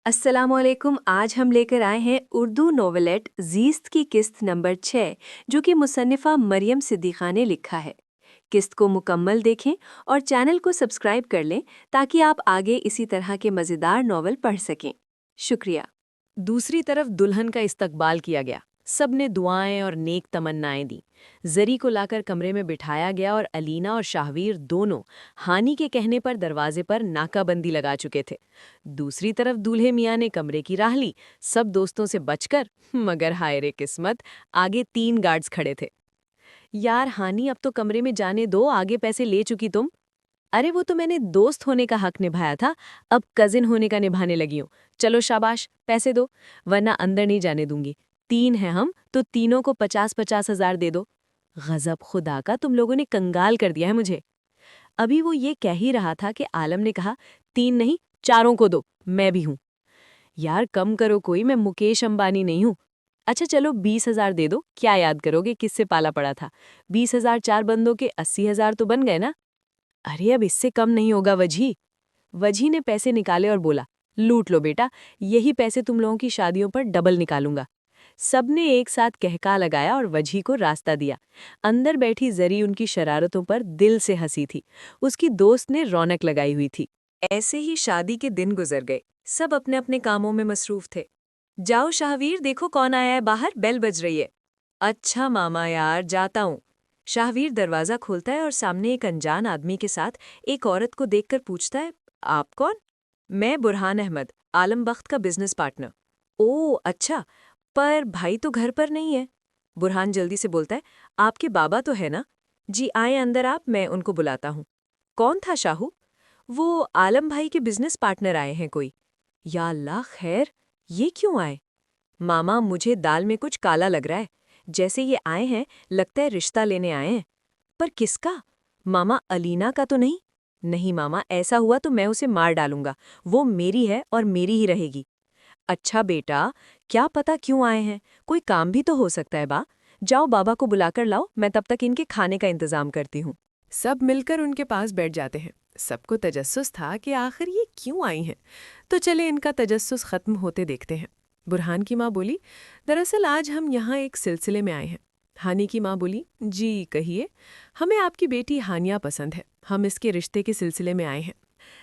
अस्सलामुअलैकुम। आज हम लेकर आए हैं उर्दू नोवेलेट ज़ीस्त की किस्त नंबर 6, जो कि मुसन्निफ़ा मरियम सिद्दीक़ा ने लिखा है। किस्त को मुकम्मल देखें और चैनल को सब्सक्राइब कर लें ताकि आप आगे इसी तरह के मज़ेदार नॉवल पढ़ सकें। शुक्रिया। दूसरी तरफ दुल्हन का इस्तकबाल किया गया। सबने दुआएं और नेक तमन्नाएं दी। जरी को लाकर कमरे में बिठाया गया और अलीना और शाहवीर दोनों हानि के कहने पर दरवाजे पर नाकाबंदी लगा चुके थे। दूसरी तरफ दूल्हे मियाँ ने कमरे की राह ली, सब दोस्तों से बचकर, मगर हाय रे किस्मत, आगे 3 गार्ड्स खड़े थे। यार हानि, अब तो कमरे में जाने दो, आगे पैसे ले चुकी तुम। अरे वो तो मैंने दोस्त होने का हक निभाया था, अब कजिन होने का निभाने लगी हूँ। चलो शाबाश, पैसे दो, वरना अंदर नहीं जाने दूंगी। 3 हैं हम, तो तीनों को 50-50 हजार दे दो। गजब खुदा का, तुम लोगों ने कंगाल कर दिया है मुझे। अभी वो ये कह ही रहा था कि आलम ने कहा, 3 नहीं, 4 को दो, मैं भी हूँ। यार कम करो कोई, मैं मुकेश अंबानी नहीं हूँ। अच्छा चलो 20,000 दे दो, क्या याद करोगे किससे पाला पड़ा था। 20,000 4 बंदों के 80,000 तो बन गए ना। अरे अब इससे कम नहीं होगा वजी। वजी ने पैसे निकाले और बोला, लूट लो बेटा, यही पैसे तुम लोगों की शादियों पर डबल निकालूंगा। सबने एक साथ कहका लगाया और वजी को रास्ता दिया। अंदर बैठी जरी उनकी शरारतों पर दिल से हंसी थी। उसकी दोस्त ने रौनक लगाई हुई थी। ऐसे ही शादी के दिन गुजर गए। सब अपने अपने कामों में मसरूफ थे। जाओ शाहवीर, देखो कौन आया है बाहर, बेल बज रही है। अच्छा मामा यार, जाता हूँ। शाहवीर दरवाज़ा खोलता है और सामने एक अनजान आदमी के साथ एक औरत को देखकर पूछता है, आप कौन? मैं बुरहान अहमद, आलम बख्त का बिजनेस पार्टनर। ओह अच्छा, पर भाई तो घर पर नहीं है। बुरहान जल्दी से बोलता है, आपके बाबा तो है ना? जी आए अंदर आप, मैं उनको बुलाता हूँ। कौन था शाहू? वो आलम भाई के बिजनेस पार्टनर आए हैं कोई। या अल्लाह खैर, ये क्यों आए? मामा मुझे दाल में कुछ काला लग रहा है। जैसे ये आए हैं, लगता है रिश्ता लेने आए हैं। पर किसका? मामा अलीना का तो नहीं? नहीं मामा, ऐसा हुआ तो मैं उसे मार डालूंगा। वो मेरी है और मेरी ही रहेगी। अच्छा बेटा, क्या पता क्यों आए हैं, कोई काम भी तो हो सकता है बा। जाओ बाबा को बुलाकर लाओ, मैं तब तक इनके खाने का इंतजाम करती हूँ। सब मिलकर उनके पास बैठ जाते हैं। सबको तजस्सुस था कि आखिर ये क्यों आई हैं, तो चले इनका तजस्सुस खत्म होते देखते हैं। बुरहान की माँ बोली, दरअसल आज हम यहाँ एक सिलसिले में आए हैं। हानि की माँ बोली, जी कहिए। हमें आपकी बेटी हानिया पसंद है, हम इसके रिश्ते के सिलसिले में आए हैं।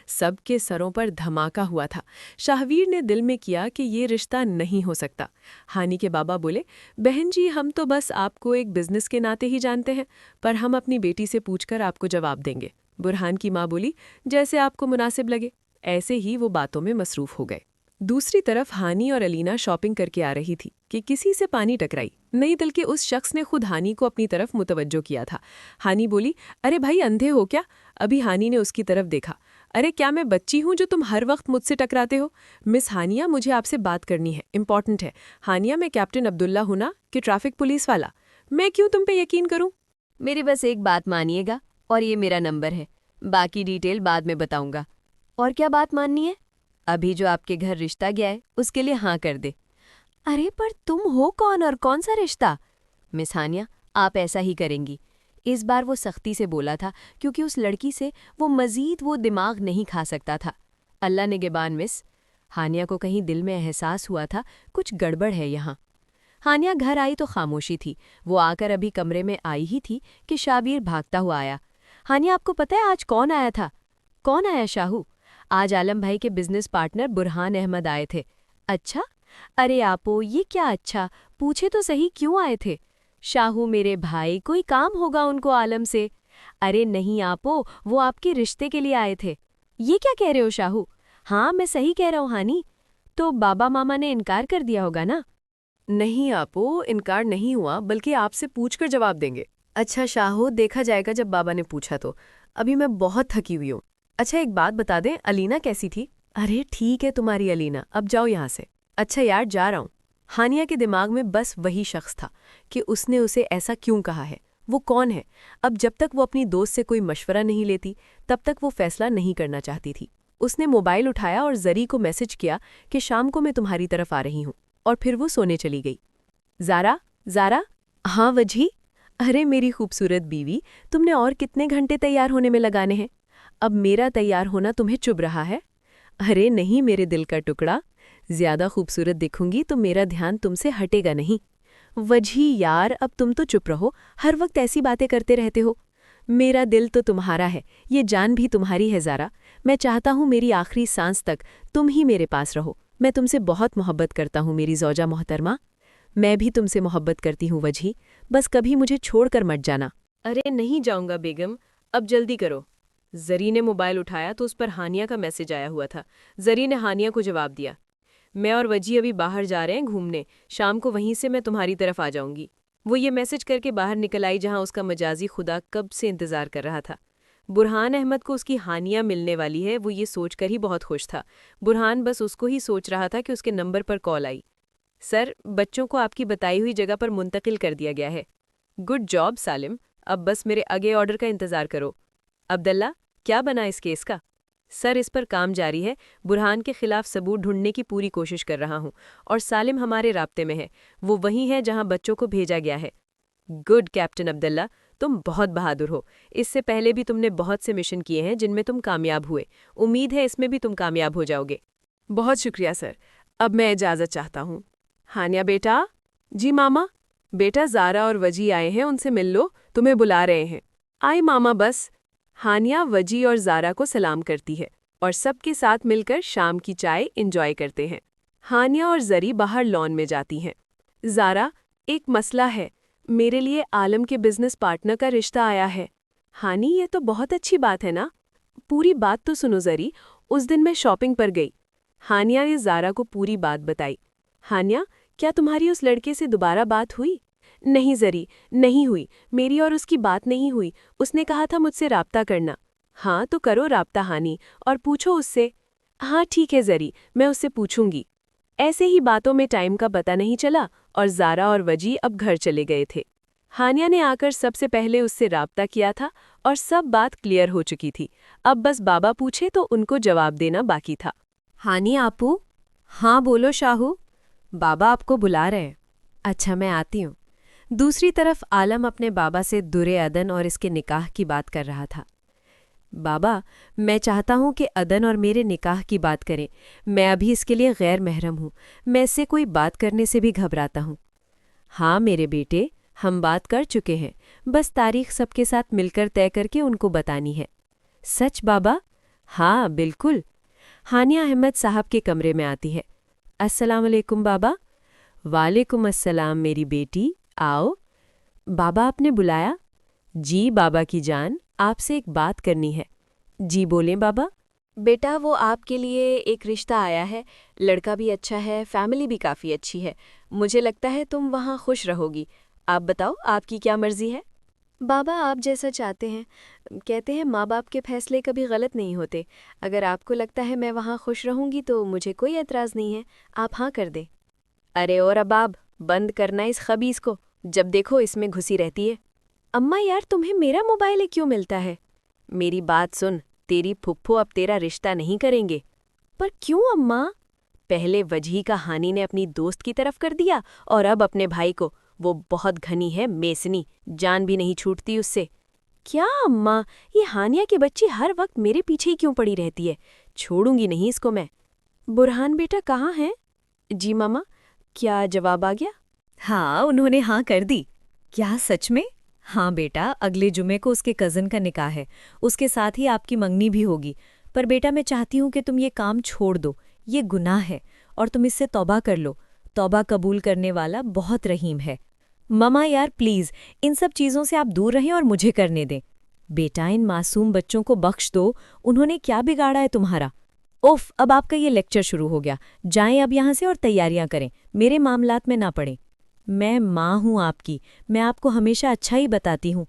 सबके सरों पर धमाका हुआ था। शाहवीर ने दिल में किया कि ये रिश्ता नहीं हो सकता। हानि के बाबा बोले, बहन जी हम तो बस आपको एक बिजनेस के नाते ही जानते हैं, पर हम अपनी बेटी से पूछकर आपको जवाब देंगे। बुरहान की माँ बोली, जैसे आपको मुनासिब लगे। ऐसे ही वो बातों में मसरूफ हो गए। दूसरी तरफ हानि और अलीना शॉपिंग करके आ रही थी कि किसी से पानी टकराई। नहीं बल्कि उस शख्स ने खुद हानि को अपनी तरफ मुतवज्जो किया था। हानि बोली, अरे भाई अंधे हो क्या? अभी हानि ने उसकी तरफ देखा। अरे क्या मैं बच्ची हूँ जो तुम हर वक्त मुझसे टकराते हो? मिस हानिया, मुझे आपसे बात करनी है, इंपॉर्टेंट है। हानिया, मैं कैप्टन अब्दुल्ला हूं ना, कि ट्रैफिक पुलिस वाला। मैं क्यों तुम पे यकीन करूं? मेरी बस एक बात मानिएगा, और ये मेरा नंबर है। बाकी डिटेल बाद में बताऊंगा। और क्या बात माननी है? अभी जो आपके घर रिश्ता गया है, उसके लिए हाँ कर दे। अरे पर तुम हो कौन और कौन सा रिश्ता? मिस हानिया, आप ऐसा ही करेंगी। इस बार वो सख्ती से बोला था, क्योंकि उस लड़की से वो दिमाग नहीं खा सकता था। अल्लाह निगहबान मिस। हानिया को कहीं दिल में एहसास हुआ था, कुछ गड़बड़ है यहाँ। हानिया घर आई तो खामोशी थी। वो आकर अभी कमरे में आई ही थी कि शाबीर भागता हुआ आया। हानिया, आपको पता है आज कौन आया था? कौन आया शाहू? आज आलम भाई के बिजनेस पार्टनर बुरहान अहमद आए थे। अच्छा? अरे आपो, ये क्या अच्छा, पूछे तो सही क्यों आए थे? शाहू मेरे भाई, कोई काम होगा उनको आलम से। अरे नहीं आपो, वो आपके रिश्ते के लिए आए थे। ये क्या कह रहे हो शाहू? हाँ मैं सही कह रहा हूँ हानी। तो बाबा मामा ने इनकार कर दिया होगा ना? नहीं आपो, इनकार नहीं हुआ, बल्कि आपसे पूछकर जवाब देंगे। अच्छा शाहो, देखा जाएगा जब बाबा ने पूछा तो। अभी मैं बहुत थकी हुई हूँ। अच्छा एक बात बता दें, अलीना कैसी थी? अरे ठीक है तुम्हारी अलीना, अब जाओ यहाँ से। अच्छा यार, जा रहा हूँ। हानिया के दिमाग में बस वही शख्स था कि उसने उसे ऐसा क्यों कहा है, वो कौन है। अब जब तक वो अपनी दोस्त से कोई मशवरा नहीं लेती, तब तक वो फैसला नहीं करना चाहती थी। उसने मोबाइल उठाया और जरी को मैसेज किया कि शाम को मैं तुम्हारी तरफ आ रही हूँ, और फिर वो सोने चली गई। ज़ारा, ज़ारा। हाँ वजी। अरे मेरी खूबसूरत बीवी, तुमने और कितने घंटे तैयार होने में लगाने हैं? अब मेरा तैयार होना तुम्हें चुभ रहा है? अरे नहीं मेरे दिल का टुकड़ा, ज्यादा खूबसूरत दिखूंगी तो मेरा ध्यान तुमसे हटेगा नहीं। वजही यार, अब तुम तो चुप रहो, हर वक्त ऐसी बातें करते रहते हो। मेरा दिल तो तुम्हारा है, ये जान भी तुम्हारी है ज़ारा। मैं चाहता हूँ मेरी आखिरी सांस तक तुम ही मेरे पास रहो। मैं तुमसे बहुत मोहब्बत करता हूँ मेरी ज़ौजा मोहतरमा। मैं भी तुमसे मोहब्बत करती हूँ वजही, बस कभी मुझे छोड़कर मत जाना। अरे नहीं जाऊंगा बेगम, अब जल्दी करो। जरी ने मोबाइल उठाया तो उस पर हानिया का मैसेज आया हुआ था। जरी ने हानिया को जवाब दिया, मैं और वजी अभी बाहर जा रहे हैं घूमने, शाम को वहीं से मैं तुम्हारी तरफ आ जाऊंगी। वो ये मैसेज करके बाहर निकल आई जहां उसका मजाजी खुदा कब से इंतजार कर रहा था। बुरहान अहमद को उसकी हानिया मिलने वाली है, वो ये सोचकर ही बहुत खुश था। बुरहान बस उसको ही सोच रहा था कि उसके नंबर पर कॉल आई। सर, बच्चों को आपकी बताई हुई जगह पर मुंतकिल कर दिया गया है। गुड जॉब सालिम, अब बस मेरे अगले ऑर्डर का इंतजार करो। अब्दुल्ला, क्या बना इस केस का? सर, इस पर काम जारी है। बुरहान के खिलाफ सबूत ढूंढने की पूरी कोशिश कर रहा हूँ और सालिम हमारे राब्ते में है। वो वही है जहाँ बच्चों को भेजा गया है। गुड कैप्टन अब्दुल्ला, तुम बहुत बहादुर हो। इससे पहले भी तुमने बहुत से मिशन किए हैं जिनमें तुम कामयाब हुए। उम्मीद है इसमें भी तुम कामयाब हो जाओगे। बहुत शुक्रिया सर, अब मैं इजाज़त चाहता हूँ। हानिया बेटा। जी मामा। बेटा, ज़ारा और वजी आए हैं, उनसे मिल लो, तुम्हें बुला रहे हैं। आई मामा बस। हानिया वजी और ज़ारा को सलाम करती है और सबके साथ मिलकर शाम की चाय एंजॉय करते हैं। हानिया और जरी बाहर लॉन में जाती हैं। ज़ारा, एक मसला है, मेरे लिए आलम के बिजनेस पार्टनर का रिश्ता आया है। हानी, ये तो बहुत अच्छी बात है ना? पूरी बात तो सुनो जरी। उस दिन मैं शॉपिंग पर गई। हानिया ने ज़ारा को पूरी बात बताई। हानिया, क्या तुम्हारी उस लड़के से दोबारा बात हुई? नहीं जरी, नहीं हुई, मेरी और उसकी बात नहीं हुई। उसने कहा था मुझसे राब्ता करना। हाँ तो करो राब्ता हानी, और पूछो उससे। हाँ ठीक है जरी, मैं उससे पूछूंगी। ऐसे ही बातों में टाइम का पता नहीं चला और ज़ारा और वजी अब घर चले गए थे। हानिया ने आकर सबसे पहले उससे राब्ता किया था और सब बात क्लियर हो चुकी थी। अब बस बाबा पूछे तो उनको जवाब देना बाकी था। हानी आपू। हाँ बोलो शाहू। बाबा आपको बुला रहे हैं। अच्छा, मैं आती हूँ। दूसरी तरफ आलम अपने बाबा से दुरे अदन और इसके निकाह की बात कर रहा था। बाबा, मैं चाहता हूँ कि अदन और मेरे निकाह की बात करें। मैं अभी इसके लिए गैर महरम हूँ। मैं इससे कोई बात करने से भी घबराता हूँ। हाँ मेरे बेटे, हम बात कर चुके हैं, बस तारीख सबके साथ मिलकर तय करके उनको बतानी है। सच बाबा? हाँ बिल्कुल। हानिया अहमद साहब के कमरे में आती है। अस्सलाम वालेकुम बाबा। वालेकुम अस्सलाम मेरी बेटी, आओ। बाबा, आपने बुलाया? जी बाबा की जान, आपसे एक बात करनी है। जी बोलें बाबा। बेटा, वो आपके लिए एक रिश्ता आया है। लड़का भी अच्छा है, फैमिली भी काफ़ी अच्छी है। मुझे लगता है तुम वहाँ खुश रहोगी। आप बताओ, आपकी क्या मर्जी है? बाबा, आप जैसा चाहते हैं। कहते हैं माँ बाप के फैसले कभी गलत नहीं होते। अगर आपको लगता है मैं वहाँ खुश रहूँगी तो मुझे कोई एतराज़ नहीं है। आप हाँ कर दें। अरे और अबाब, बंद करना इस खबीस को, जब देखो इसमें घुसी रहती है। अम्मा यार, तुम्हें मेरा मोबाइल क्यों मिलता है? मेरी बात सुन, तेरी फुफ्फो अब तेरा रिश्ता नहीं करेंगे। पर क्यों अम्मा? पहले वजही का हानि ने अपनी दोस्त की तरफ कर दिया और अब अपने भाई को। वो बहुत घनी है, मेसनी, जान भी नहीं छूटती उससे। क्या अम्मा, ये हानिया की बच्ची हर वक्त मेरे पीछे ही क्यों पड़ी रहती है? छोड़ूंगी नहीं इसको मैं। बुरहान बेटा कहाँ है? जी मामा। क्या जवाब आ गया? हाँ, उन्होंने हाँ कर दी। क्या सच में? हाँ बेटा, अगले जुमे को उसके कज़न का निकाह है। उसके साथ ही आपकी मंगनी भी होगी। पर बेटा, मैं चाहती हूँ कि तुम ये काम छोड़ दो। ये गुनाह है और तुम इससे तौबा कर लो। तौबा कबूल करने वाला बहुत रहीम है। ममा यार प्लीज़, इन सब चीज़ों से आप दूर रहें और मुझे करने दें। बेटा, इन मासूम बच्चों को बख्श दो। उन्होंने क्या बिगाड़ा है तुम्हारा? ओफ, अब आपका ये लेक्चर शुरू हो गया। जाएं अब यहाँ से और तैयारियां करें, मेरे मामलात में ना पड़ें। मैं माँ हूँ आपकी, मैं आपको हमेशा अच्छा ही बताती हूँ।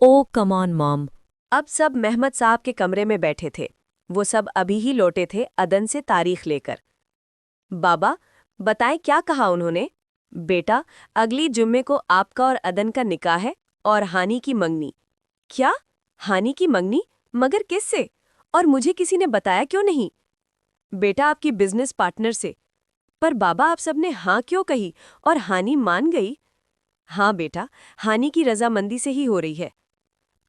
ओ कम ऑन मॉम। अब सब मेहमद साहब के कमरे में बैठे थे। वो सब अभी ही लौटे थे अदन से तारीख लेकर। बाबा, बताएं क्या कहा उन्होंने? बेटा, अगली जुम्मे को आपका और अदन का निकाह है और हानि की मंगनी। क्या? हानि की मंगनी? मगर किससे? और मुझे किसी ने बताया क्यों नहीं? बेटा, आपकी बिजनेस पार्टनर से। पर बाबा, आप सबने हाँ क्यों कही और हानि मान गई? हाँ बेटा, हानि की रजामंदी से ही हो रही है।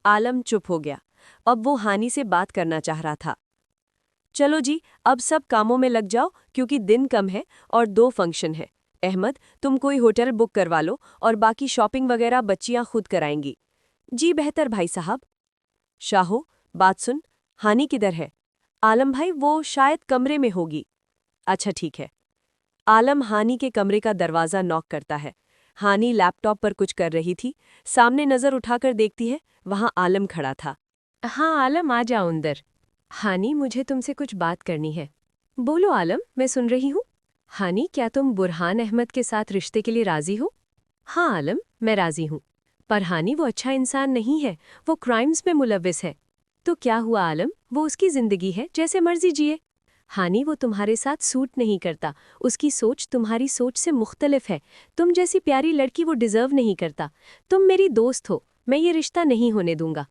आलम चुप हो गया। अब वो हानि से बात करना चाह रहा था। चलो जी, अब सब कामों में लग जाओ क्योंकि दिन कम है और 2 फंक्शन है। अहमद, तुम कोई होटल बुक करवा लो और बाकी शॉपिंग वगैरह बच्चियां खुद कराएंगी। जी बेहतर भाई साहब। शाहो, बात सुन, हानि किधर है? आलम भाई, वो शायद कमरे में होगी। अच्छा ठीक है। आलम हानि के कमरे का दरवाज़ा नॉक करता है। हानि लैपटॉप पर कुछ कर रही थी। सामने नज़र उठाकर देखती है, वहाँ आलम खड़ा था। हाँ आलम, आ जाओ अंदर। हानि, मुझे तुमसे कुछ बात करनी है। बोलो आलम, मैं सुन रही हूँ। हानि, क्या तुम बुरहान अहमद के साथ रिश्ते के लिए राजी हो? हाँ आलम, मैं राजी हूँ। पर हानि, वो अच्छा इंसान नहीं है, वो क्राइम्स में मुलविस है। तो क्या हुआ आलम, वो उसकी जिंदगी है, जैसे मर्जी जिए। हानि, वो तुम्हारे साथ सूट नहीं करता, उसकी सोच तुम्हारी सोच से मुख्तलिफ है। तुम जैसी प्यारी लड़की वो डिजर्व नहीं करता। तुम मेरी दोस्त हो, मैं ये रिश्ता नहीं होने दूंगा।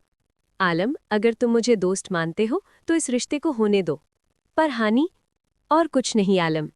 आलम, अगर तुम मुझे दोस्त मानते हो तो इस रिश्ते को होने दो। पर हानि, और कुछ नहीं आलम।